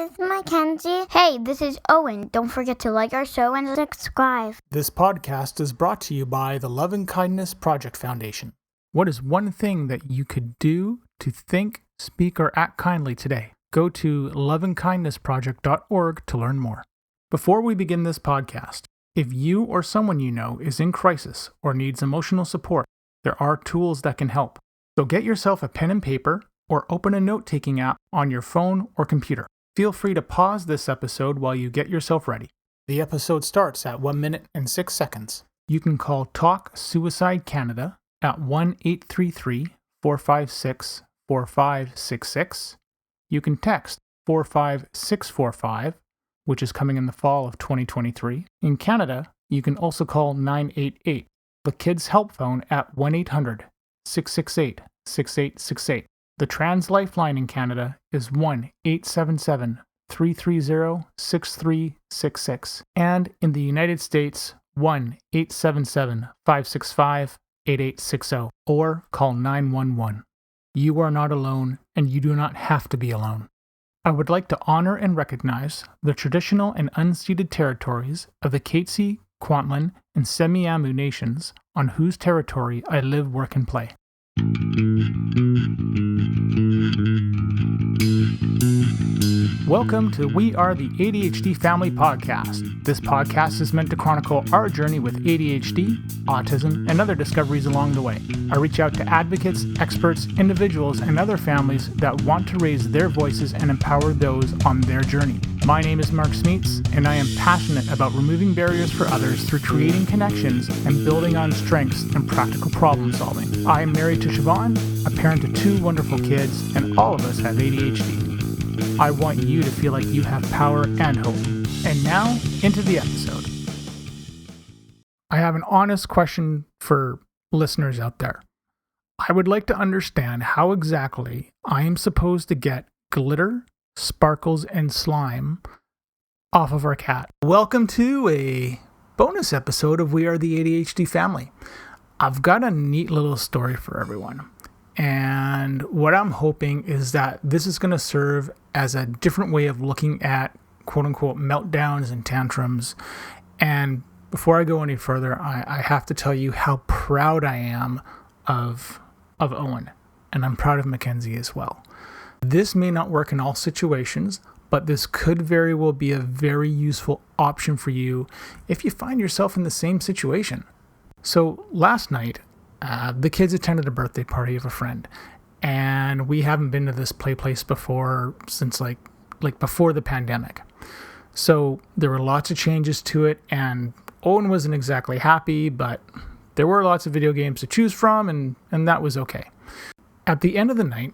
this is Mackenzie. Hey, this is Owen. Don't forget to like our show and subscribe. This podcast is brought to you by the Love and Kindness Project Foundation. What is one thing that you could do to think, speak, or act kindly today? Go to loveandkindnessproject.org to learn more. Before we begin this podcast, if you or someone you know is in crisis or needs emotional support, there are tools that can help. So get yourself a pen and paper or open a note-taking app on your phone or computer. Feel free to pause this episode while you get yourself ready. The episode starts at 1 minute and 6 seconds. You can call Talk Suicide Canada at 1-833-456-4566. You can text 45645, which is coming in the fall of 2023. In Canada, you can also call 988, the Kids Help Phone at 1-800-668-6868. The Trans Lifeline in Canada is 1-877-330-6366. And in the United States, 1-877-565-8860, or call 911. You are not alone, and you do not have to be alone. I would like to honor and recognize the traditional and unceded territories of the Katzie, Kwantlen, and Semiahmoo nations on whose territory I live, work, and play. Welcome to We Are the ADHD Family Podcast. This podcast is meant to chronicle our journey with ADHD, autism, and other discoveries along the way. I reach out to advocates, experts, individuals, and other families that want to raise their voices and empower those on their journey. My name is Mark Smeets, and I am passionate about removing barriers for others through creating connections and building on strengths and practical problem solving. I am married to Siobhan, a parent to 2 wonderful kids, and all of us have ADHD. I want you to feel like you have power and hope. And now, into the episode. I have an honest question for listeners out there. I would like to understand how exactly I am supposed to get glitter, sparkles, and slime off of our cat. Welcome to a bonus episode of We Are the ADHD Family. I've got a neat little story for everyone. And what I'm hoping is that this is going to serve as a different way of looking at quote-unquote meltdowns and tantrums. And before I go any further, I have to tell you how proud I am of Owen. And I'm proud of Mackenzie as well. This may not work in all situations, but this could very well be a very useful option for you if you find yourself in the same situation. So last night, the kids attended a birthday party of a friend, and we haven't been to this place before since like before the pandemic. So there were lots of changes to it, and Owen wasn't exactly happy, but there were lots of video games to choose from, and that was okay. At the end of the night,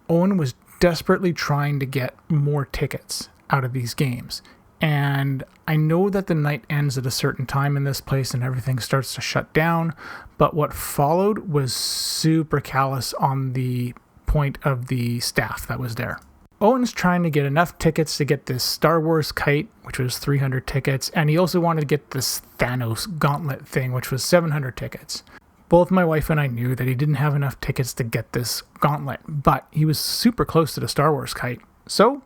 Owen was desperately trying to get more tickets out of these games. And I know that the night ends at a certain time in this place and everything starts to shut down, but what followed was super callous on the point of the staff that was there. Owen's trying to get enough tickets to get this Star Wars kite, which was 300 tickets, and he also wanted to get this Thanos gauntlet thing, which was 700 tickets. Both my wife and I knew that he didn't have enough tickets to get this gauntlet, but he was super close to the Star Wars kite. So,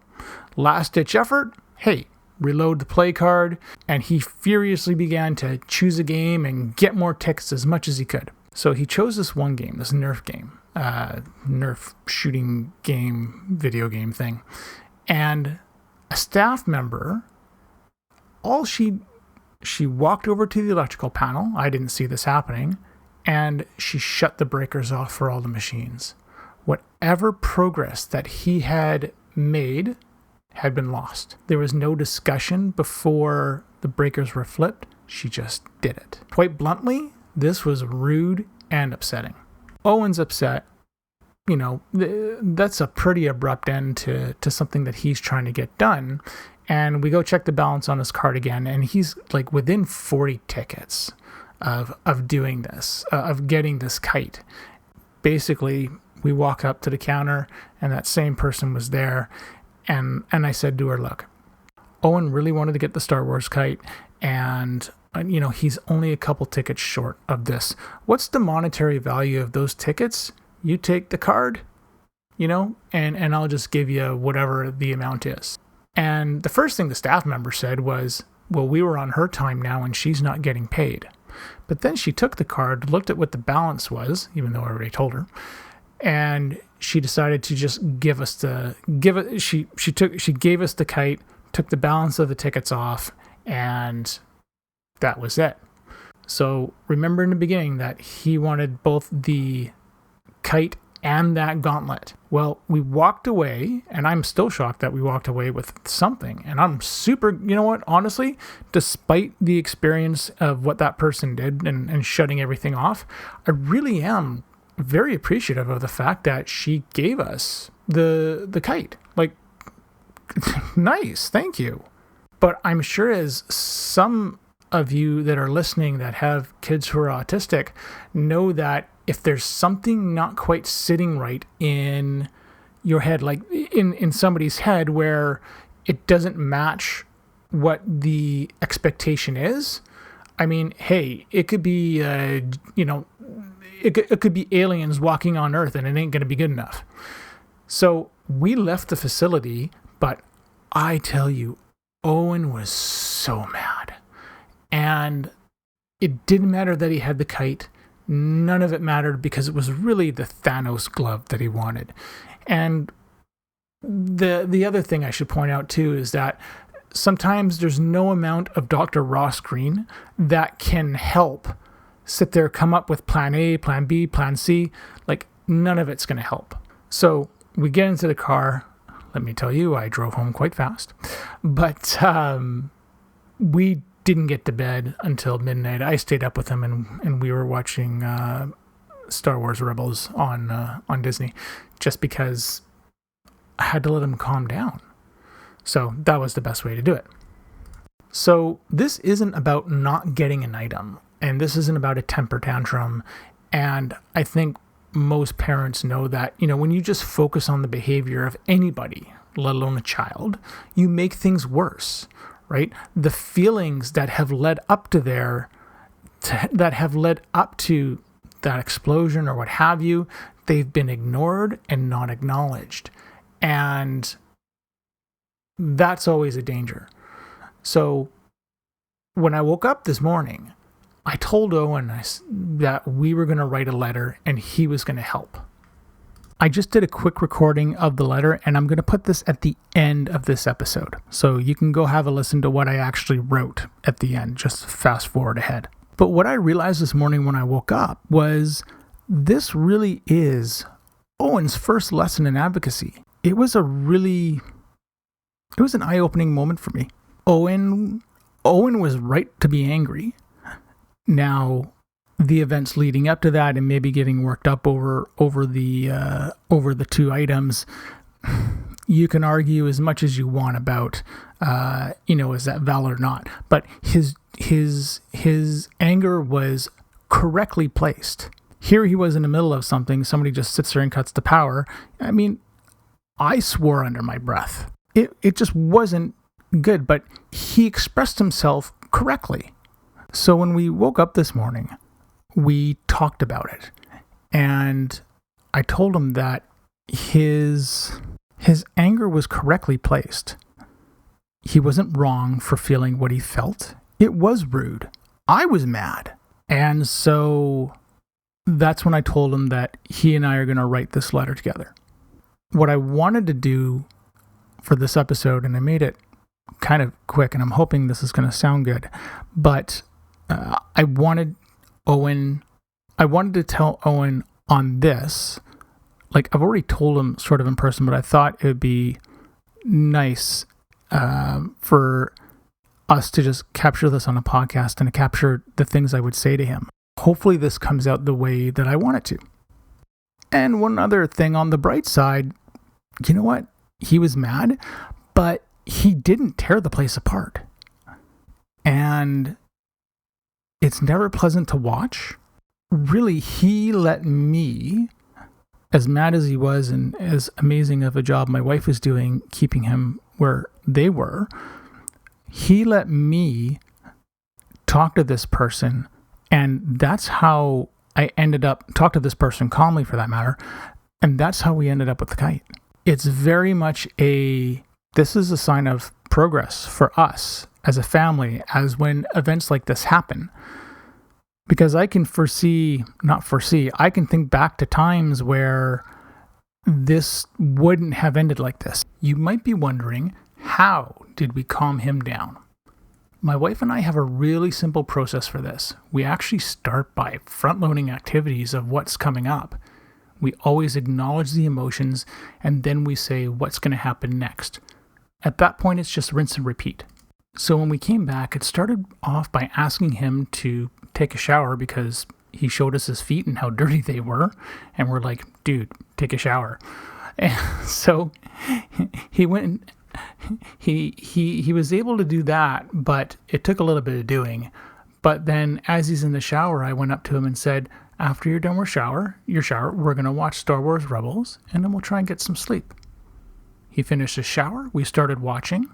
last-ditch effort, hey, reload the play card, and he furiously began to choose a game and get more tickets as much as he could. So he chose this one game, this Nerf game, Nerf shooting game, video game thing. And a staff member, she walked over to the electrical panel. I didn't see this happening. And she shut the breakers off for all the machines. Whatever progress that he had made had been lost. There was no discussion before the breakers were flipped. She just did it. Quite bluntly, this was rude and upsetting. Owen's upset. You know, that's a pretty abrupt end to something that he's trying to get done. And we go check the balance on his card again, and he's like within 40 tickets of doing this, of getting this kite. Basically, we walk up to the counter, and that same person was there. And I said to her, look, Owen really wanted to get the Star Wars kite, and he's only a couple tickets short of this. What's the monetary value of those tickets? You take the card, and I'll just give you whatever the amount is. And the first thing the staff member said was, well, we were on her time now and she's not getting paid. But then she took the card, looked at what the balance was, even though I already told her, and she decided to just she gave us the kite, took the balance of the tickets off, and that was it. So remember in the beginning that he wanted both the kite and that gauntlet. Well, we walked away, and I'm still shocked that we walked away with something. And I'm super, you know what, honestly, despite the experience of what that person did and shutting everything off, I really am very appreciative of the fact that she gave us the kite. Like, nice, thank you. But I'm sure as some of you that are listening that have kids who are autistic know that if there's something not quite sitting right in your head, like in somebody's head where it doesn't match what the expectation is, I mean, hey, it could be, it could be aliens walking on Earth and it ain't going to be good enough. So we left the facility, but I tell you, Owen was so mad. And it didn't matter that he had the kite. None of it mattered because it was really the Thanos glove that he wanted. And the other thing I should point out too is that sometimes there's no amount of Dr. Ross Green that can help sit there, come up with plan A, plan B, plan C. Like, none of it's going to help. So we get into the car. Let me tell you, I drove home quite fast. But we didn't get to bed until midnight. I stayed up with him and we were watching Star Wars Rebels on Disney just because I had to let him calm down. So that was the best way to do it. So this isn't about not getting an item, and this isn't about a temper tantrum. And I think most parents know that, when you just focus on the behavior of anybody, let alone a child, you make things worse. Right? The feelings that have led up to that explosion or what have you, they've been ignored and not acknowledged. And that's always a danger. So when I woke up this morning, I told Owen that we were going to write a letter and he was going to help. I just did a quick recording of the letter, and I'm going to put this at the end of this episode. So you can go have a listen to what I actually wrote at the end. Just fast forward ahead. But what I realized this morning when I woke up was this really is Owen's first lesson in advocacy. It was an eye-opening moment for me. Owen was right to be angry. Now, the events leading up to that and maybe getting worked up over the two items, you can argue as much as you want about is that valid or not, but his anger was correctly placed. Here he was in the middle of something, somebody just sits there and cuts the power. I mean, I swore under my breath. It just wasn't good, but he expressed himself correctly. So when we woke up this morning, we talked about it, and I told him that his anger was correctly placed. He wasn't wrong for feeling what he felt. It was rude. I was mad. And so that's when I told him that he and I are going to write this letter together. What I wanted to do for this episode, and I made it kind of quick, and I'm hoping this is going to sound good, but I wanted to tell Owen on this, like I've already told him sort of in person, but I thought it would be nice for us to just capture this on a podcast and to capture the things I would say to him. Hopefully this comes out the way that I want it to. And one other thing on the bright side, you know what? He was mad, but he didn't tear the place apart. And it's never pleasant to watch. Really, he let me, as mad as he was and as amazing of a job my wife was doing keeping him where they were, he let me talk to this person, and that's how I ended up, talk to this person calmly for that matter, and that's how we ended up with the kite. It's very much a This is a sign of progress for us as a family, as when events like this happen. Because I can I can think back to times where this wouldn't have ended like this. You might be wondering, how did we calm him down? My wife and I have a really simple process for this. We actually start by front-loading activities of what's coming up. We always acknowledge the emotions, and then we say what's going to happen next. At that point, it's just rinse and repeat. So when we came back, it started off by asking him to take a shower because he showed us his feet and how dirty they were. And we're like, dude, take a shower. And so he went, he was able to do that, but it took a little bit of doing. But then as he's in the shower, I went up to him and said, after you're done with your shower, we're going to watch Star Wars Rebels and then we'll try and get some sleep. He finished his shower. We started watching.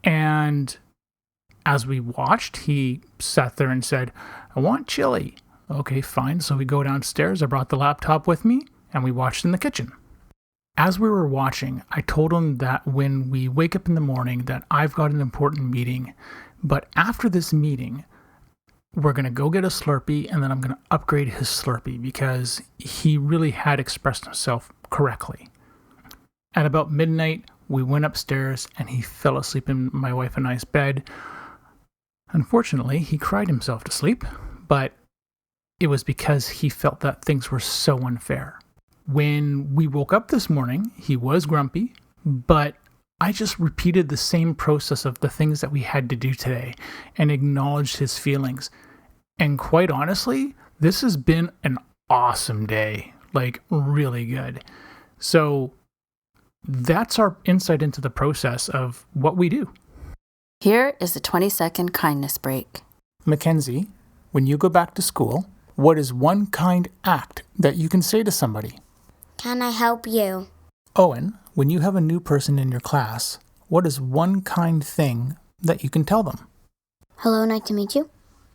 And as we watched, he sat there and said, I want chili. Okay, fine. So we go downstairs. I brought the laptop with me and we watched in the kitchen. As we were watching, I told him that when we wake up in the morning that I've got an important meeting. But after this meeting, we're going to go get a Slurpee and then I'm going to upgrade his Slurpee because he really had expressed himself correctly. At about midnight, we went upstairs and he fell asleep in my wife and I's bed. Unfortunately, he cried himself to sleep, but it was because he felt that things were so unfair. When we woke up this morning, he was grumpy, but I just repeated the same process of the things that we had to do today and acknowledged his feelings. And quite honestly, this has been an awesome day, like really good. So that's our insight into the process of what we do. Here is the 20-second kindness break. Mackenzie, when you go back to school, what is one kind act that you can say to somebody? Can I help you? Owen, when you have a new person in your class, what is one kind thing that you can tell them? Hello, nice to meet you.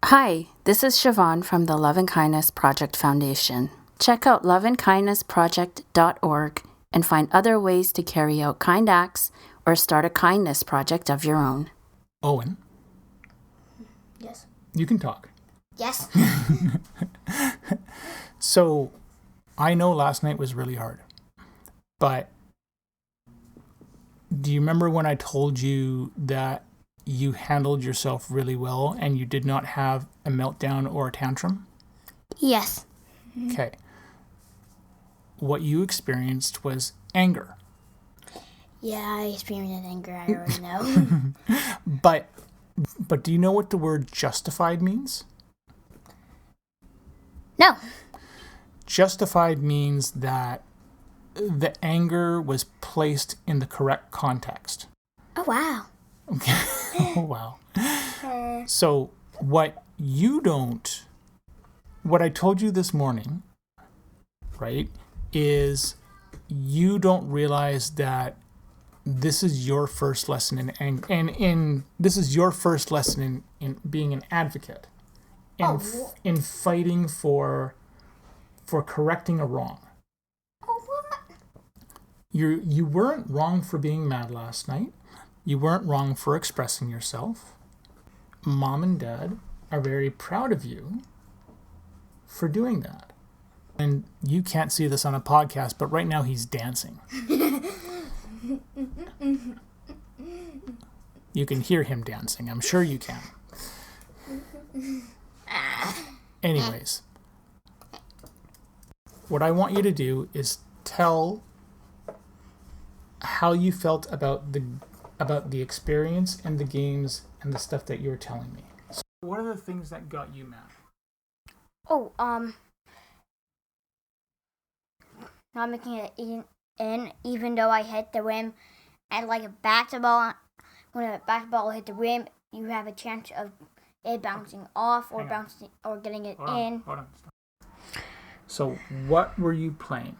Hi, this is Siobhan from the Love and Kindness Project Foundation. Check out loveandkindnessproject.org and find other ways to carry out kind acts or start a kindness project of your own. Owen? Yes. You can talk. Yes. So, I know last night was really hard, but do you remember when I told you that you handled yourself really well and you did not have a meltdown or a tantrum? Yes. Okay. What you experienced was anger. Yeah, I experienced anger, I already know. But do you know what the word justified means? No. Justified means that the anger was placed in the correct context. Oh, wow. Okay. Oh, wow. So what I told you this morning, right, is you don't realize that this is your first lesson in anger, and this is your first lesson in being an advocate, in fighting for correcting a wrong. Oh, what? You weren't wrong for being mad last night. You weren't wrong for expressing yourself. Mom and Dad are very proud of you for doing that. And you can't see this on a podcast, but right now he's dancing. You can hear him dancing. I'm sure you can. Anyways, what I want you to do is tell how you felt about the experience and the games and the stuff that you were telling me. So what are the things that got you mad? Oh, not making it in, even though I hit the rim, and like a basketball, when a basketball hit the rim, you have a chance of it bouncing off or bouncing or getting it in. Hold on. So what were you playing?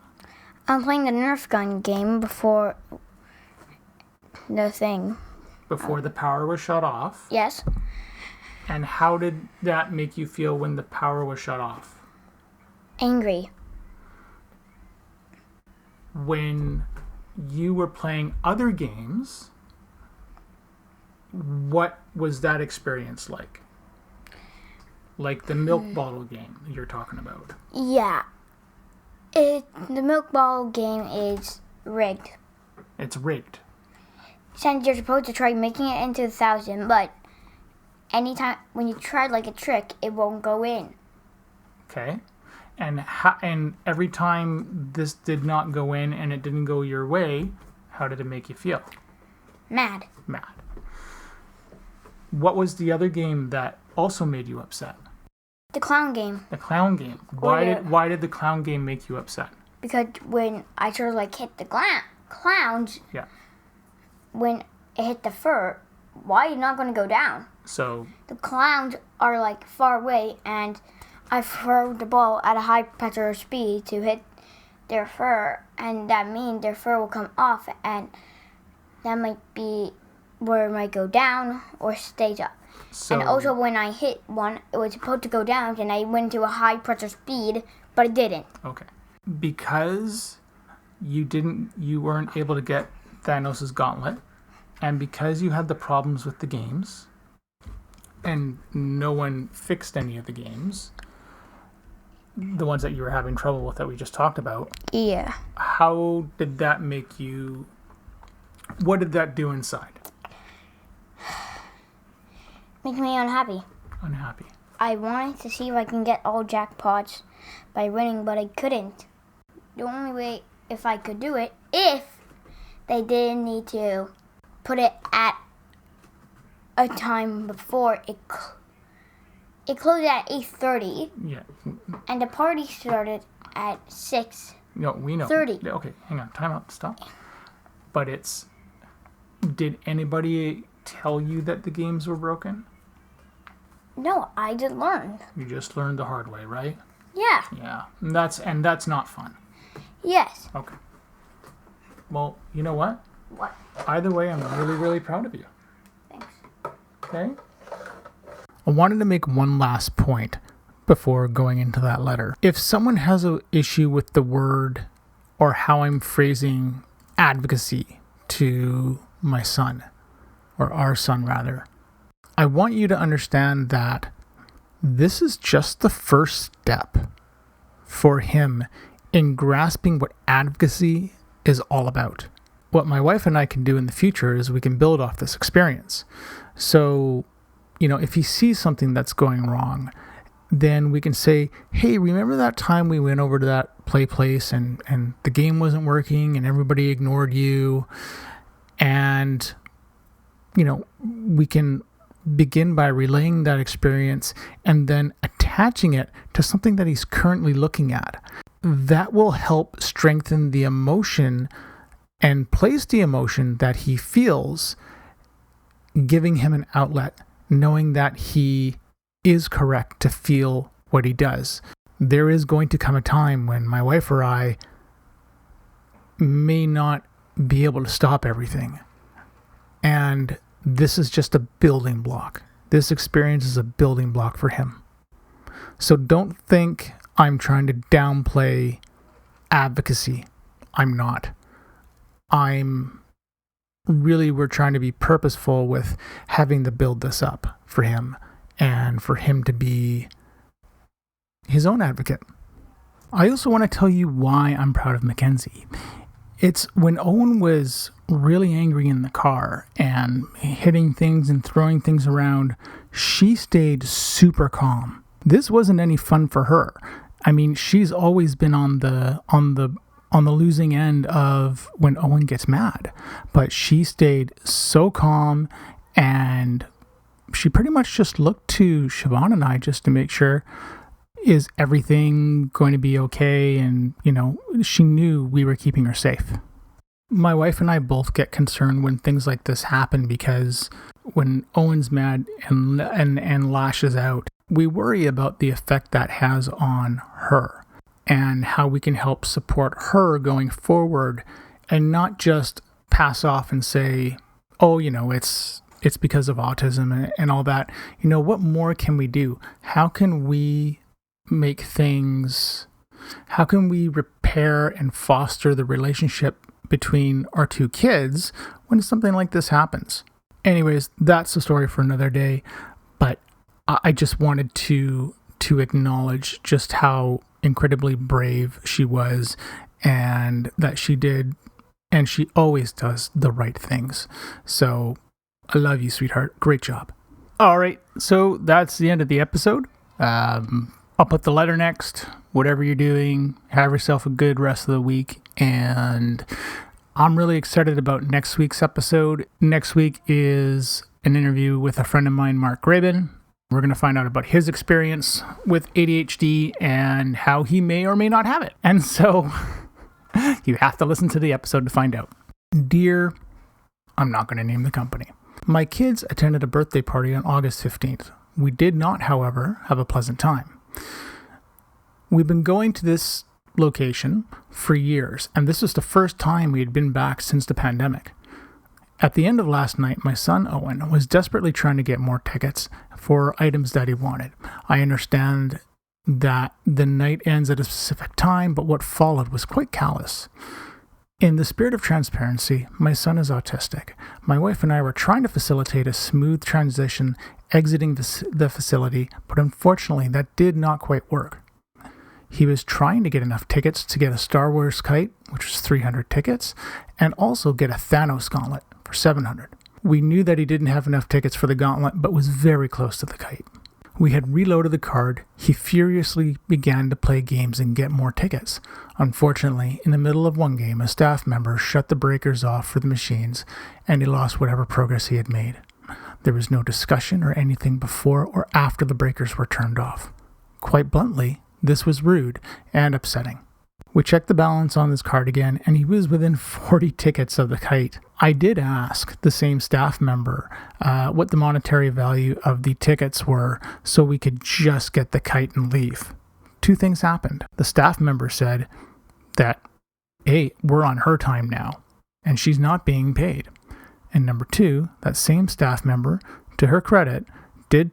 I'm playing the Nerf gun game before the thing. Before the power was shut off? Yes. And how did that make you feel when the power was shut off? Angry. When you were playing other games, what was that experience like? Like the milk bottle game you're talking about. Yeah. The milk bottle game is rigged. It's rigged. Since you're supposed to try making it into 1,000, but anytime when you try like a trick, it won't go in. Okay. And every time this did not go in and it didn't go your way, how did it make you feel? Mad. Mad. What was the other game that also made you upset? The clown game. The clown game. Why did the clown game make you upset? Because when I sort of like hit the clowns, Yeah. when it hit the fur, why are you not going to go down? So The clowns are like far away, and I throw the ball at a high pressure speed to hit their fur, and that means their fur will come off, and that might be where it might go down or stays up. And also when I hit one, it was supposed to go down, and I went to a high pressure speed, but it didn't. Okay. Because you weren't able to get Thanos' gauntlet, and because you had the problems with the games, and no one fixed any of the games, the ones that you were having trouble with that we just talked about, Yeah. how did that make you, what did that do inside? Make me unhappy. Unhappy. I wanted to see if I can get all jackpots by winning, but I couldn't. The only way if I could do it, if they didn't need to put it at a time before it closed at 8:30, Yeah. and the party started at 6. No, we know. 30. Okay, hang on. Time out. Stop. But did anybody tell you that the games were broken? No, I just learned. You just learned the hard way, right? Yeah. Yeah. And that's not fun. Yes. Okay. Well, you know what? What? Either way, I'm really, really proud of you. Thanks. Okay? I wanted to make one last point before going into that letter. If someone has an issue with the word or how I'm phrasing advocacy to my son, or our son rather, I want you to understand that this is just the first step for him in grasping what advocacy is all about. What my wife and I can do in the future is we can build off this experience. So, if he sees something that's going wrong, then we can say, hey, remember that time we went over to that place and the game wasn't working and everybody ignored you? And, we can begin by relaying that experience and then attaching it to something that he's currently looking at. That will help strengthen the emotion and place the emotion that he feels, giving him an outlet, knowing that he is correct to feel what he does. There is going to come a time when my wife or I may not be able to stop everything. And this is just a building block. This experience is a building block for him. So don't think I'm trying to downplay advocacy. I'm not. We're trying to be purposeful with having to build this up for him and for him to be his own advocate. I also want to tell you why I'm proud of Mackenzie. It's when Owen was really angry in the car and hitting things and throwing things around, she stayed super calm. This wasn't any fun for her. I mean, she's always been on the losing end of when Owen gets mad, but she stayed so calm, and she pretty much just looked to Siobhan and I just to make sure, is everything going to be okay? And, she knew we were keeping her safe. My wife and I both get concerned when things like this happen, because when Owen's mad and lashes out, we worry about the effect that has on her and how we can help support her going forward and not just pass off and say, oh, it's because of autism and all that. What more can we do? How can we repair and foster the relationship between our two kids when something like this happens? Anyways, that's the story for another day. But I just wanted to acknowledge just how incredibly brave she was, and that she did, and she always does the right things. So I love you, sweetheart. Great job. All right, so that's the end of the episode. I'll put the letter next. Whatever you're doing, have yourself a good rest of the week. And I'm really excited about next week's episode. Next week is an interview with a friend of mine, Mark Graben. We're going to find out about his experience with ADHD and how he may or may not have it. And so you have to listen to the episode to find out. Dear, I'm not going to name the company. My kids attended a birthday party on August 15th. We did not, however, have a pleasant time. We've been going to this location for years, and this was the first time we had been back since the pandemic. At the end of last night, my son Owen was desperately trying to get more tickets for items that he wanted. I understand that the night ends at a specific time, but what followed was quite callous. In the spirit of transparency, my son is autistic. My wife and I were trying to facilitate a smooth transition exiting the facility, but unfortunately that did not quite work. He was trying to get enough tickets to get a Star Wars kite, which was 300 tickets, and also get a Thanos gauntlet for 700. We knew that he didn't have enough tickets for the gauntlet, but was very close to the kite. We had reloaded the card. He furiously began to play games and get more tickets. Unfortunately, in the middle of one game, a staff member shut the breakers off for the machines, and he lost whatever progress he had made. There was no discussion or anything before or after the breakers were turned off. Quite bluntly, this was rude and upsetting. We checked the balance on this card again, and he was within 40 tickets of the kite. I did ask the same staff member what the monetary value of the tickets were so we could just get the kite and leave. Two things happened. The staff member said that, hey, we're on her time now, and she's not being paid. And number two, that same staff member, to her credit, did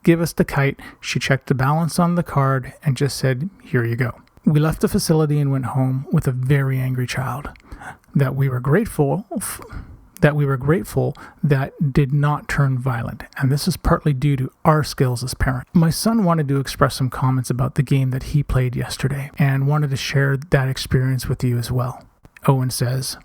give us the kite. She checked the balance on the card and just said, here you go. We left the facility and went home with a very angry child that we were grateful that did not turn violent. And this is partly due to our skills as parents. My son wanted to express some comments about the game that he played yesterday and wanted to share that experience with you as well. Owen says,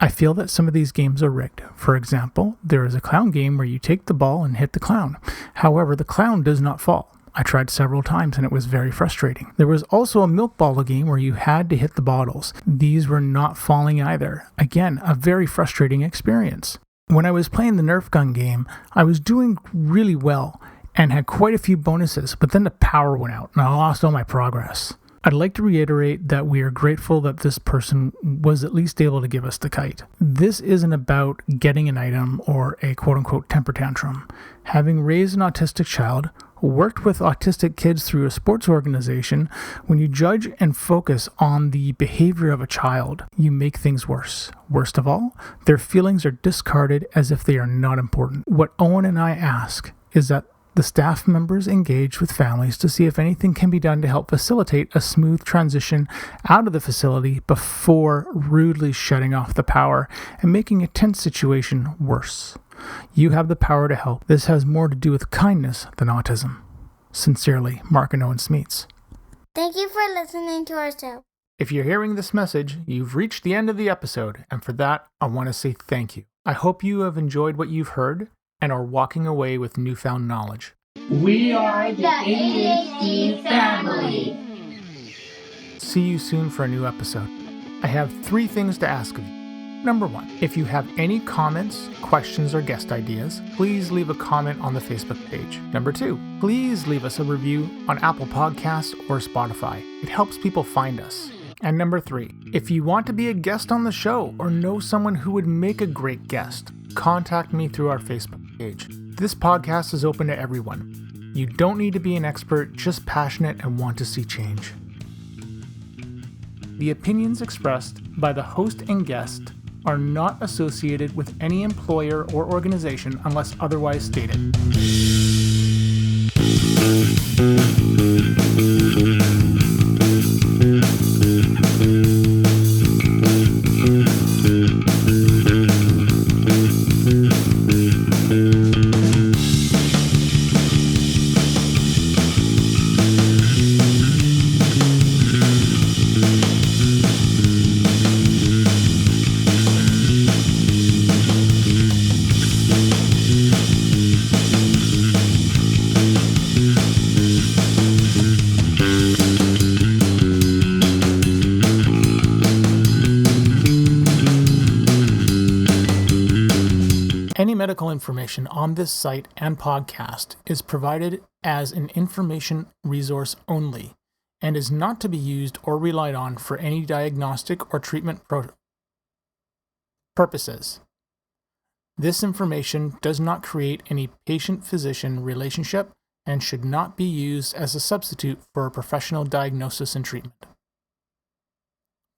I feel that some of these games are rigged. For example, there is a clown game where you take the ball and hit the clown. However, the clown does not fall. I tried several times and it was very frustrating. There was also a milk bottle game where you had to hit the bottles. These were not falling either. Again, a very frustrating experience. When I was playing the Nerf gun game, I was doing really well and had quite a few bonuses, but then the power went out and I lost all my progress. I'd like to reiterate that we are grateful that this person was at least able to give us the kite. This isn't about getting an item or a quote-unquote temper tantrum. Having raised an autistic child, worked with autistic kids through a sports organization, when you judge and focus on the behavior of a child, you make things worse. Worst of all, their feelings are discarded as if they are not important. What Owen and I ask is that the staff members engage with families to see if anything can be done to help facilitate a smooth transition out of the facility before rudely shutting off the power and making a tense situation worse. You have the power to help. This has more to do with kindness than autism. Sincerely, Mark and Owen Smeets. Thank you for listening to our show. If you're hearing this message, you've reached the end of the episode, and for that, I want to say thank you. I hope you have enjoyed what you've heard and are walking away with newfound knowledge. We are the ADHD family. See you soon for a new episode. I have 3 things to ask of you. Number 1, if you have any comments, questions, or guest ideas, please leave a comment on the Facebook page. Number 2, please leave us a review on Apple Podcasts or Spotify. It helps people find us. And number 3, if you want to be a guest on the show or know someone who would make a great guest, contact me through our Facebook page. This podcast is open to everyone. You don't need to be an expert, just passionate and want to see change. The opinions expressed by the host and guest are not associated with any employer or organization unless otherwise stated. medical information on this site and podcast is provided as an information resource only and is not to be used or relied on for any diagnostic or treatment purposes. This information does not create any patient-physician relationship and should not be used as a substitute for a professional diagnosis and treatment.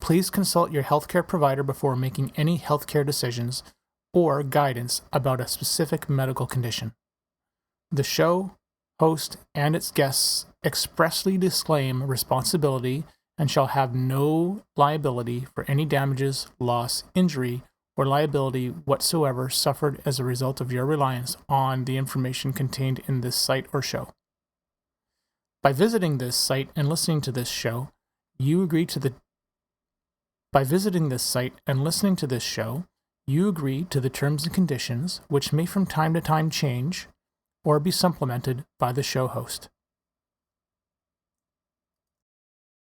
Please consult your healthcare provider before making any healthcare decisions or guidance about a specific medical condition. The show, host, and its guests expressly disclaim responsibility and shall have no liability for any damages, loss, injury, or liability whatsoever suffered as a result of your reliance on the information contained in this site or show. By visiting this site and listening to this show, you agree to the terms and conditions, which may from time to time change or be supplemented by the show host.